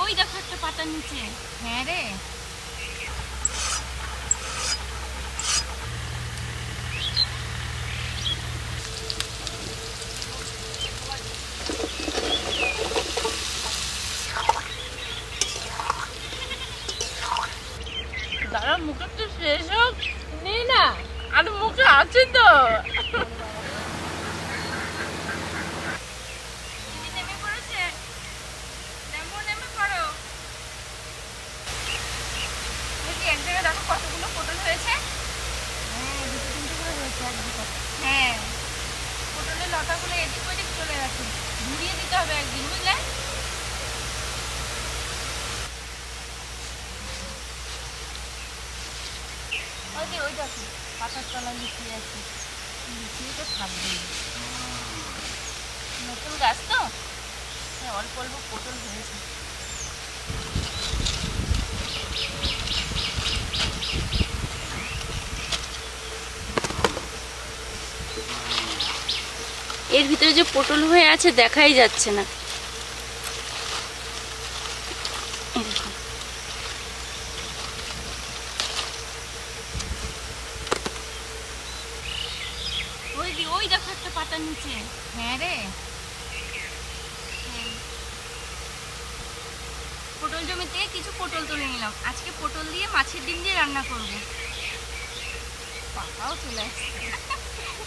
ওই দেখো একটা পাতার নিচে। হ্যাঁ রে, দাদা মুখে তো শেষ হোক নে না, আর মুখে আছে তো। এক জায়গায় দেখো কতগুলো পটল হয়েছে। হ্যাঁ, দুটো তিনটে করে হয়েছে এক দুটো। হ্যাঁ, পটলের লতাগুলো এদিক ওদিক চলে গেছে, ঘুরিয়ে দিতে হবে একদিন, বুঝলে? ওই যে ওই দেখো পাতার তলায় লুকিয়ে আছে, লুকিয়ে তো থাকবেই। নতুন গাছ তো, অল্প অল্প পটল হয়েছে। এর ভিতরে যে পটল হয়ে আছে দেখাই যাচ্ছে না। ওই দেখো একটা পাতার নিচে। হ্যাঁ রে, পটল জমিতে কিছু পটল তুলে নিলাম, আজকে পটল দিয়ে মাছের ডিম দিয়ে রান্না করব। পাতাও চলে আসছে,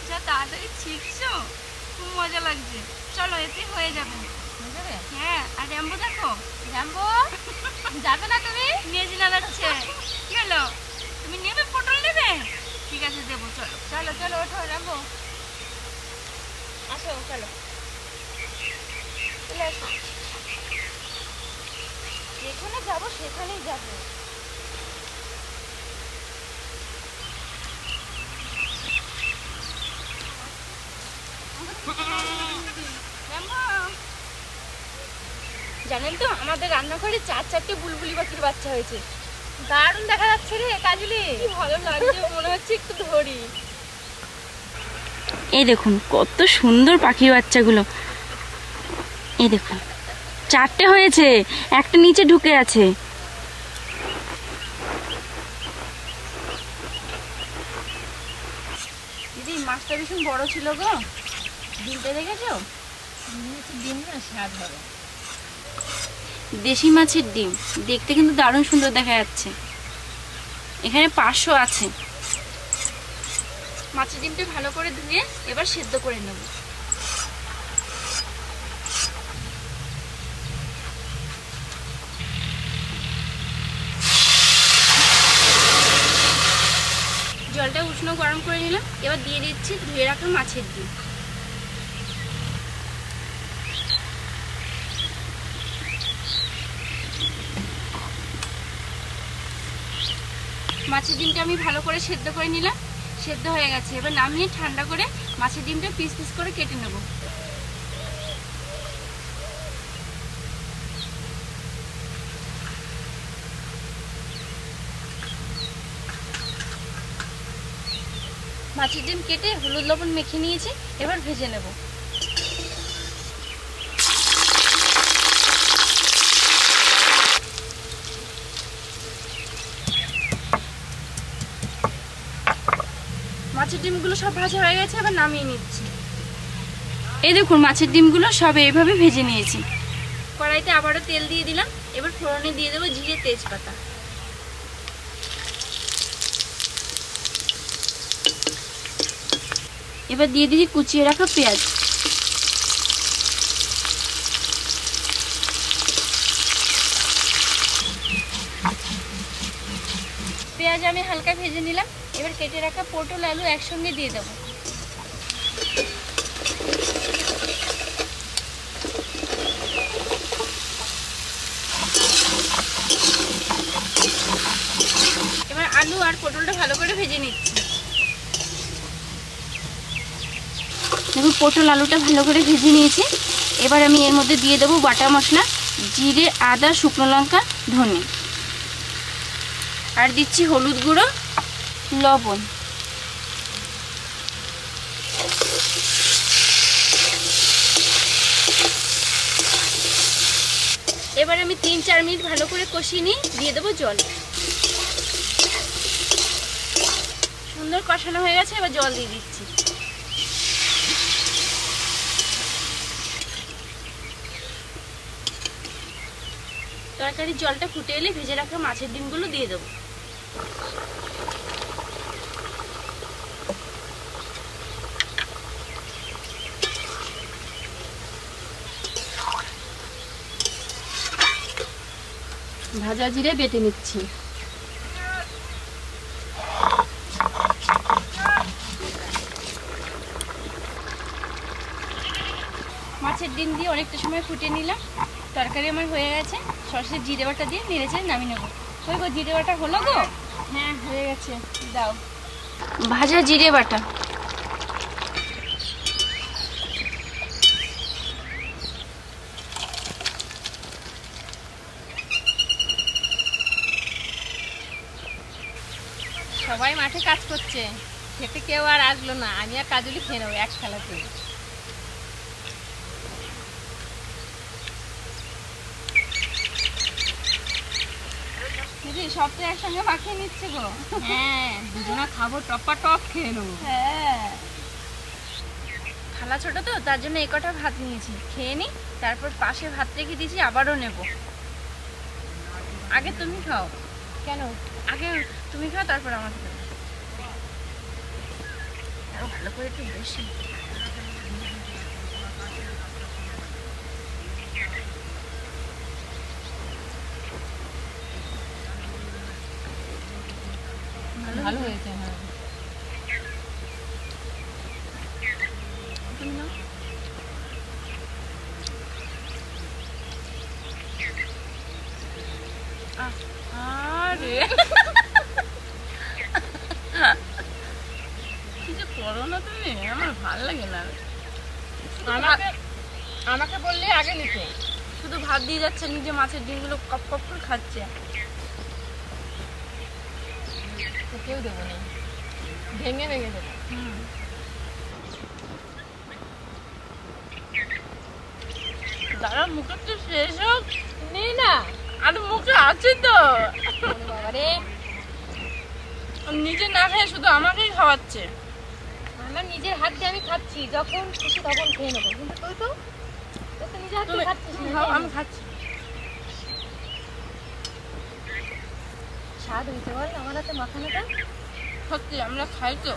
যা তাড়াতাড়ি ছিটছো, খুব মজা লাগছে। চলো, এতে হয়ে যাবে। হ্যাঁ, আর র্যাম্বো দেখো, র্যাম্বো যাবে না তুমি? নেজি নাড়াচ্ছে। কি হলো, তুমি নেবে? পটল নেবে? ঠিক আছে, দেবো। চলো চলো চলো, ওঠো র্যাম্বো, আসো, চলো চলে আসো। যেখানে যাবো সেখানেই যাবো। জানেন তো, আমাদের রান্নাঘরে 4-4টে বুলবুলি পাখির বাচ্চা হয়েছে। দারুণ দেখা যাচ্ছে রে কাজলি, কি ভালো লাগছে, মনে হচ্ছে একটু ধরি। এই দেখুন কত সুন্দর পাখির বাচ্চাগুলো। এই দেখুন 4টে হয়েছে, একটা নিচে ঢুকে আছে। দিদি, মাছটা ভীষণ বড় ছিল গো, ডিমটা দেখেছো? ডিম না, স্বাদ হবে। দেশি মাছের ডিম দেখতে কিন্তু দারুণ সুন্দর দেখা যাচ্ছে। এখানে 500 আছে। মাছের ডিমটা ভালো করে ধুয়ে এবার সেদ্ধ করে নেব। জলটা উষ্ণ গরম করে নিলাম, এবার দিয়ে দিচ্ছি ধুয়ে রাখা মাছের ডিম। মাছের ডিমটা আমি ভালো করে সেদ্ধ করে নিলাম, সেদ্ধ হয়ে গেছে। এবার নামিয়ে ঠান্ডা করে মাছের ডিমটা পিস পিস করে কেটে নেব। মাছের ডিম কেটে হলুদ লবণ মেখে নিয়েছি, এবার ভেজে নেব। মাছের ডিমগুলো সব ভাজা হয়ে গেছে, এবার নামিয়ে নিচ্ছি। এই দেখুন মাছের ডিমগুলো সব এইভাবে ভেজে নিয়েছি। কড়াইতে আবারও তেল দিয়ে দিলাম, এবার ফোড়নে দিয়ে দেবো জিরে তেজপাতা। এবার দিয়ে দিচ্ছি কুচিয়ে রাখা পেঁয়াজ। পেঁয়াজ আমি হালকা ভেজে নিলাম, এবার কেটে রাখা পটল আলু একসঙ্গে দিয়ে দেবো। এবার আলু আর পটলটা ভালো করে ভেজে নিচ্ছি। দেখুন পটল আলুটা ভালো করে ভেজে নিয়েছি, এবার আমি এর মধ্যে দিয়ে দেবো বাটা মশলা, জিরে, আদা, শুকনো লঙ্কা, ধনে, আর দিচ্ছি হলুদ গুঁড়ো, লবণ। এবার আমি 3-4 মিনিট ভালো করে কষিয়ে নিই, দিয়ে দেবো জল। সুন্দর কষানো হয়ে গেছে, এবার জল দিয়ে দিচ্ছি। তরকারির জলটা ফুটে এলে ভেজে রাখা মাছের ডিমগুলো দিয়ে দেবো। ভাজা জিরে বেটে নিচ্ছি। মাছের ডিম দিয়ে অনেকটা সময় ফুটিয়ে নিলাম, তরকারি আমার হয়ে গেছে। সরষের জিরে বাটা দিয়ে নেড়েচেড়ে নামিয়ে নেবো। ওই গো জিরে বাটা হলো গো? হ্যাঁ হয়ে গেছে, দাও। ভাজা জিরে বাটা, সবাই মাঠে কাজ করছে, খেতে কেউ আর আসলো না। আমি আর কাজলি খেয়ে নেবো এক খেলাতে। সব তো একসঙ্গে মাখিয়ে নিচ্ছে গো। হ্যাঁ, দুজনা খাবো, টপা টপ খেয়ে নেবো। হ্যাঁ, থালা ছোট তো তার জন্য এই কটা ভাত নিয়েছি, খেয়ে নি। তারপর পাশে ভাত রেখে দিয়েছি, আবারও নেব। আগে তুমি খাও। কেন? আগে তুমি খাও, তারপর আমাকে দেবো। আরো ভালো করে একটু বেশি। ভালো হয়েছে। হ্যাঁ, তুমি নাও। আরে কি যে করো না তুমি, আমার ভালো লাগে না। আমাকে বললে আগে নিতে। শুধু ভাত দিয়ে যাচ্ছে, নিজে মাছের ডিমগুলো কপ কপ করে খাচ্ছে। কেউ দেবো না, ভেঙে ভেঙে দেবো। দাঁড়া, মুখে তো শেষ হোক। নেই না, আর মুখে আছে তো। বাবারে, নিজে না খেয়ে শুধু আমাকেই খাওয়াচ্ছে। আমার নিজের হাত দিয়ে আমি খাচ্ছি, যখন খুশি তখন খেয়ে নেবো। কিন্তু তুই তো নিজের হাত দিয়ে খাচ্ছিস। আমি খাচ্ছি। স্বাদ হয়েছে বল আমার হাতে মাখানোটা? সত্যি আমরা খাই তো।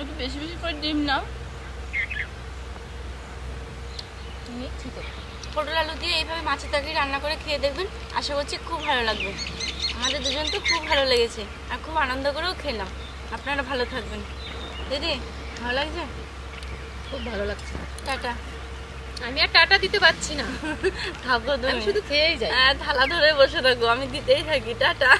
একটু বেশি বেশি করে ডিম নাও। নিচ্ছি তো। পটল আলু দিয়ে এইভাবে মাছের তরকারি রান্না করে খেয়ে দেখবেন, আশা করছি খুব ভালো লাগবে। আমাদের দুজন তো খুব ভালো লেগেছে, আর খুব আনন্দ করেও খেলাম। আপনারা ভালো থাকবেন। দিদি, ভালো লাগছে? খুব ভালো লাগছে। টাটা। আমি আর টাটা দিতে পারছি না, থাকো, আমি শুধু খেয়েই যাই। থালা ধরে বসে থাকো, আমি দিতেই থাকি। টাটা।